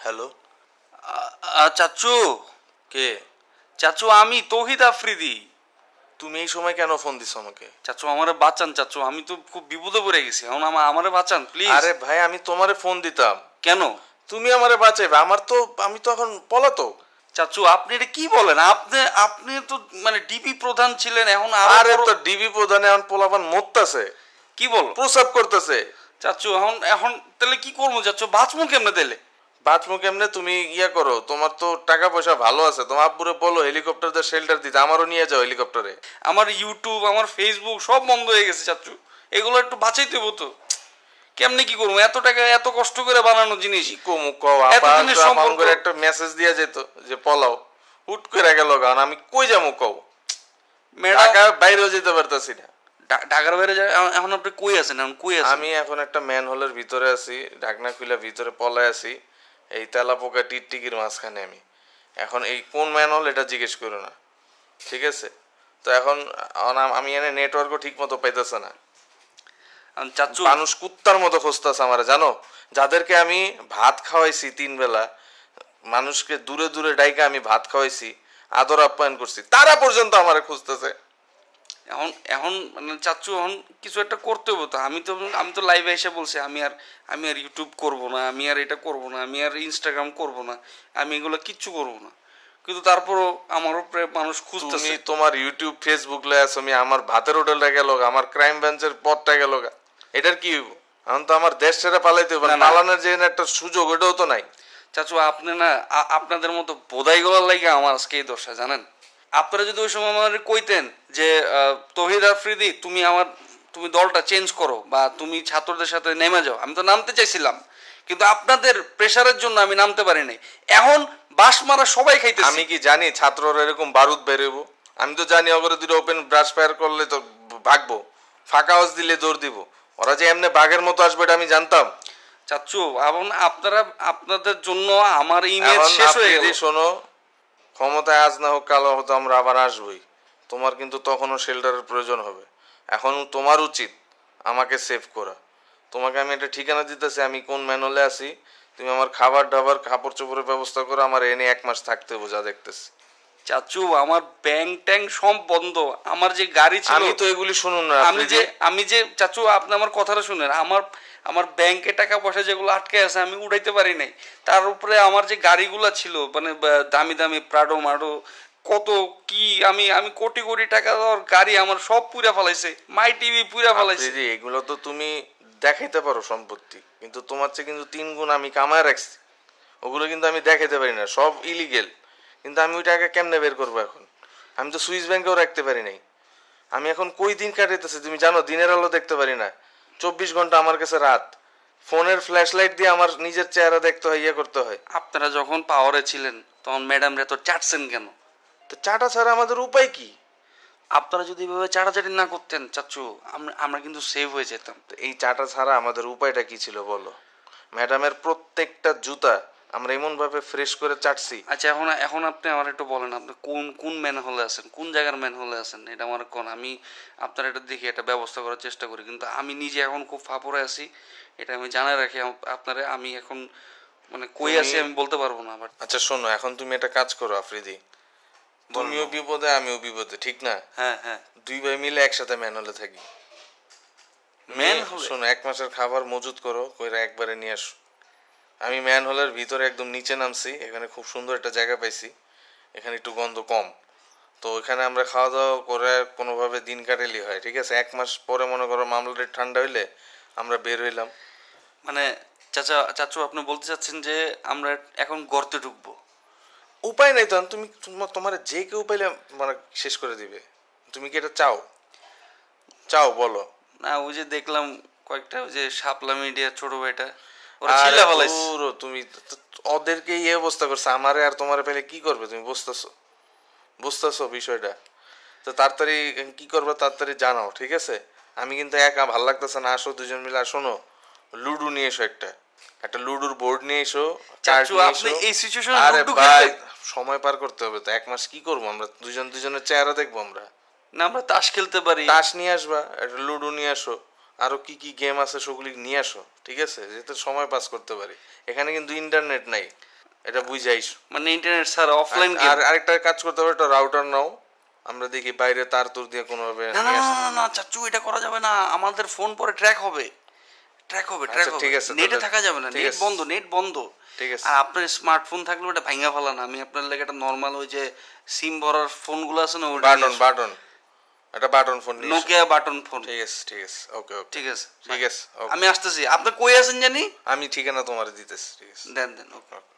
Hello. চাচু, কে? চাচু আমি তৌহিদ আফ্রিদি। তুমি এই সময় কেন ফোন দিছো আমাকে? চাচু আমারে বাঁচান চাচু, আমি তো খুব বিপদে পড়ে গেছি, এখন আমারে বাঁচান প্লিজ। আরে ভাই, আমি তোমারে ফোন দিতাম, কেন? তুমি আমারে বাঁচাইবে? আমি তো এখন পলাতক। চাচু আপনি এটা কি বলেন? আপনি আপনি তো মানে ডিবি প্রধান ছিলেন, এখন আরো আরে বড়- তো ডিবি প্রধানে এখন পোলাপান মরতাছে, কি বলো প্রসাব করতেছে। চাচু? এখন এখন তাহলে কি করবো চাচু? বাঁচবো কেমনে তাহলে? বাঁচমু কেমনে? তুমি ইয়া করো, তোমার তো টাকা পয়সা ভালো আছে, তোমার আব্বুরে বলো হেলিকপ্টার দিয়ে শেল্টার দিতে, আমারও নিয়ে যাও হেলিকপ্টারে। আমার ইউটিউব, আমার ফেসবুক সব বন্ধ হয়ে গেছে চাচু, এগুলো একটু বাঁচাইতে হবো তো। কেমনে কি করবো? এত টাকা এত কষ্ট করে বানানো জিনিস। কি কমু কও? আপা এতদিনের তো আপাম সম্পর্ক। করে একটা মেসেজ দিয়া যেত যে পলাও, হুট করে গেল গান, আমি কই যাবো কও? ম্যাডাম, ঢাকা বাইরেও যেতে পারতাছি না। ঢাকার বাইরে যায়, এখন আপনি কই আছেন? এখন কই আছেন? আমি এখন একটা ম্যান হোলের ভিতরে আছি, ঢাকনা খুলে ভিতরে পলায় আছি, এই তেলাপোকা টিকটিকির মাঝখানে আমি। এখন এই কোন ম্যান হোল এটা জিজ্ঞেস করো না, ঠিক আছে? তো এখন আমি এনে নেটওয়ার্কও ঠিক মতো পাইতেছে না। চাচু মানুষ কুত্তার মতো খুঁজতেছে আমার, জানো? যাদেরকে আমি ভাত খাওয়াইছি 3 বেলা, মানুষকে দূরে দূরে ডাইকা আমি ভাত খাওয়াইছি, আদর আপ্যায়ন করছি, তারা পর্যন্ত আমারে খুঁজতেছে। এখন এখন মানে চাচু এখন কিছু একটা করতে হবে তো। আমি তো লাইভে এসে বলছি আমি আর ইউটিউব করব না, আমি আর এটা করব না, আমি আর ইনস্টাগ্রাম করব না, আমি এগুলো কিচ্ছু করব না। কিন্তু তারপরও আমার উপরে মানুষ তুমি খুঁজতেছে। তোমার ইউটিউব ফেসবুক লয়ে আছো, আমি আমার ভাতের হোটেলটা গেল, আমার ক্রাইম ব্রাঞ্চের পথটা গেল, এটার কি হইব? এখন তো আমার দেশ ছেড়ে পালাইতে হবে, না, না। পালানোর যে একটা সুযোগ ওটাও তো নাই। চাচু আপনি না আপনাদের মতো বোধাইগুলোর লাগে আমার আজকে এই দশা, জানেন? আপনারা যদি ওই সময় আমার কইতেন যে তৌহিদ আফ্রিদি তুমি দলটা চেঞ্জ করো বা তুমি ছাত্রদের সাথে নেমে যাও, আমি তো নামতে চাইছিলাম, কিন্তু আপনাদের প্রেশারের জন্য আমি নামতে পারি নাই। এখন বাস মারা সবাই খাইতেছে। আমি কি জানি ছাত্ররা এরকম বারুদ বেরোবো? আমি তো জানি ওগুলো দুটো ওপেন ব্রাশ ফায়ার করলে তো ভাগবো, ফাঁকা হাউস দিলে দৌড় দিব। ওরা যে এমনি বাঘের মতো আসবে এটা আমি জানতাম। চাচ্চু এখন আপনাদের জন্য আমার ইমেজ এখন শেষ হয়ে আফ্রিদি গেল। শোনো, ক্ষমতায় আজ না হোক কাল হয়তো আমরা আবার আসবই, তোমার কিন্তু তখনও শেল্টারের প্রয়োজন হবে। এখন তোমার উচিত আমাকে সেভ করা। তোমাকে আমি একটা ঠিকানা দিতেছি, আমি কোন ম্যানহোলে আছি, তুমি আমার খাবার দাবার কাপড় চোপড়ের ব্যবস্থা করো, আমার এনে 1 মাস থাকতে হবে যা দেখতেছি। চাচু আমার ব্যাংক ট্যাঙ্ক সব বন্ধ, আমার যে গাড়ি ছিল। আমি তো এগুলি শুনুন না আমি যে চাচু আপনি আমার কথাটা শুনেন, আমার ব্যাংকে টাকা পয়সা যেগুলো আটকে আছে আমি উঠাইতে পারি নাই। তার উপরে আমার যে গাড়িগুলো ছিল মানে দামি দামি প্রাডো মাডো কত কি, আমি আমি কোটি কোটি টাকা দেওয়ার গাড়ি আমার সব পুরা ফেলাইছে, মাই টিভি পুরা ফেলাইছে। আফ্রিদি, এগুলো তো তুমি দেখাইতে পারো সম্পত্তি, কিন্তু তোমার চেয়ে কিন্তু 3 গুণ আমি কামায় রাখছি। ওগুলো কিন্তু আমি দেখাইতে পারি না, সব ইলিগেল। কিন্তু আমি ওই টাকা কেমনে বের করবো এখন? আমি তো সুইস ব্যাংকেও রাখতে পারি নাই। আমি এখন কই দিন কাটাইতেছি তুমি জানো? দিনের আলো দেখতে পারি না, 24 ঘন্টা আমার কাছে রাত। ফোনের ফ্ল্যাশ লাইট দিয়ে আমার নিজের চেহারা দেখতে হয়, ইয়ে করতে হয়। আপনারা যখন পাওয়ারে ছিলেন তখন ম্যাডাম রে তো চাটছেন কেন? তো চাটা ছাড়া আমাদের উপায় কি? আপনারা যদি এভাবে চাটাচাটি না করতেন চাচু, আমরা কিন্তু সেভ হয়ে যেতাম। তো এই চাটা ছাড়া আমাদের উপায়টা কি ছিল বলো? ম্যাডামের প্রত্যেকটা জুতা আমরা এমন ভাবে ফ্রেশ করে চাটছি। আচ্ছা এখন এখন আপনি আমার একটু বলেন, আপনি কোন কোন ম্যান হলে আছেন, কোন জায়গার ম্যান হলে আছেন, এটা আমার কোন, আমি আপনার এটা দেখি একটা ব্যবস্থা করার চেষ্টা করি। কিন্তু আমি নিজে এখন খুব ফাপড়ে আছি, এটা আমি জানাই রাখি আপনারে। আমি এখন মানে কই আছি আমি বলতে পারবো না। বাট আচ্ছা শোনো, এখন তুমি একটা কাজ করো আফ্রিদি, তুমিও বিপদে আমিও বিপদে, ঠিক না? হ্যাঁ হ্যাঁ, দুই ভাই মিলে একসাথে ম্যান হলে থাকি। ম্যান হলে শোনো, 1 মাসের খাবার মজুত করো, কইরা একবারে নিয়ে আসো। আমি ম্যান হোলের ভিতরে একদম নিচে নামছি, এখানে খুব সুন্দর একটা জায়গা পাইছি, এখানে একটু গন্ধ কম। তো এখানে আমরা খাওয়া দাওয়া করে কোনোভাবে দিন কাটাইলে হয়, ঠিক আছে? 1 মাস পরে মনে করো মামলাটা ঠান্ডা হইলে আমরা বের হইলাম। মানে চাচু আপনি বলতে চাচ্ছেন যে আমরা এখন গর্তে ঢুকবো? উপায় নাই তো, তুমি তোমার যে কেউ পাইলে মানে শেষ করে দিবে। তুমি কি এটা চাও? চাও বলো। না, ওই যে দেখলাম কয়েকটা ওই যে শাপলা মিডিয়া ছোট ভাইটা ওরা ছিলা ফেলাইছে। তুমি ওদেরকে এই অবস্থা করছে, আমারে আর তোমারে পেলে কি করবে তুমি বুঝতেছো? বুঝতেছো বিষয়টা? তো তাড়াতাড়ি কি করবে তাড়াতাড়ি জানাও, ঠিক আছে? আমি কিন্তু একা ভাল লাগতেছে না, আসো দুজন মিলে। আর শোনো, লুডো নিয়ে এসো, একটা একটা লুডোর বোর্ড নিয়ে এসো, কার্ড চাচু নিয়ে আপনি এসো। এই সিচুয়েশনে আরে লুডো ভাই, খেলবেন? সময় পার করতে হবে তো। 1 মাস কি করবো আমরা? দুজনের চেহারা দেখবো আমরা? না আমরা তাস খেলতে পারি। তাস নিয়ে আসবা, একটা লুডো নিয়ে আসো, আরো কি কি গেম আছে সেগুলি নিয়ে আসো, ঠিক আছে? যাতে সময় পাস করতে পারি। এখানে কিন্তু ইন্টারনেট নাই। এটা বুঝাইস। মানে ইন্টারনেট ছাড়া অফলাইন গেম। আর আরেকটা কাজ করতে হবে, একটা রাউটার নাও, আমরা দেখি বাইরে তার তুর দিয়ে কোনোভাবে না না নিয়ে না আসা। না না চাচ্চু, এটা করা যাবে না, আমাদের ফোন পরে ট্র্যাক হবে, ট্র্যাক হবে, ট্র্যাক আচ্ছা, হবে। ঠিক আছে, নেটে তাহলে থাকা যাবে না, ঠিক নেট আছে। বন্ধ, নেট বন্ধ। ঠিক আছে। আর আপনার স্মার্টফোন থাকলে ওটা ভাঙা ফেলা না, আমি আপনার লাগে একটা নর্মাল ওই যে সিম ভরার ফোনগুলো আছে না, ওটা বাটন একটা বাটন ফোন নিয়ে এসো। Nokia button phone. ঠিক আছে, ঠিক আছে, ওকে ওকে, ঠিক আছে, ঠিক আছে, okay. আমি আসতেছি। আপনি কই আছেন জানি? আমি ঠিকানা তোমার দিতেছি, ঠিক আছে। দেন দেন, ওকে। Okay.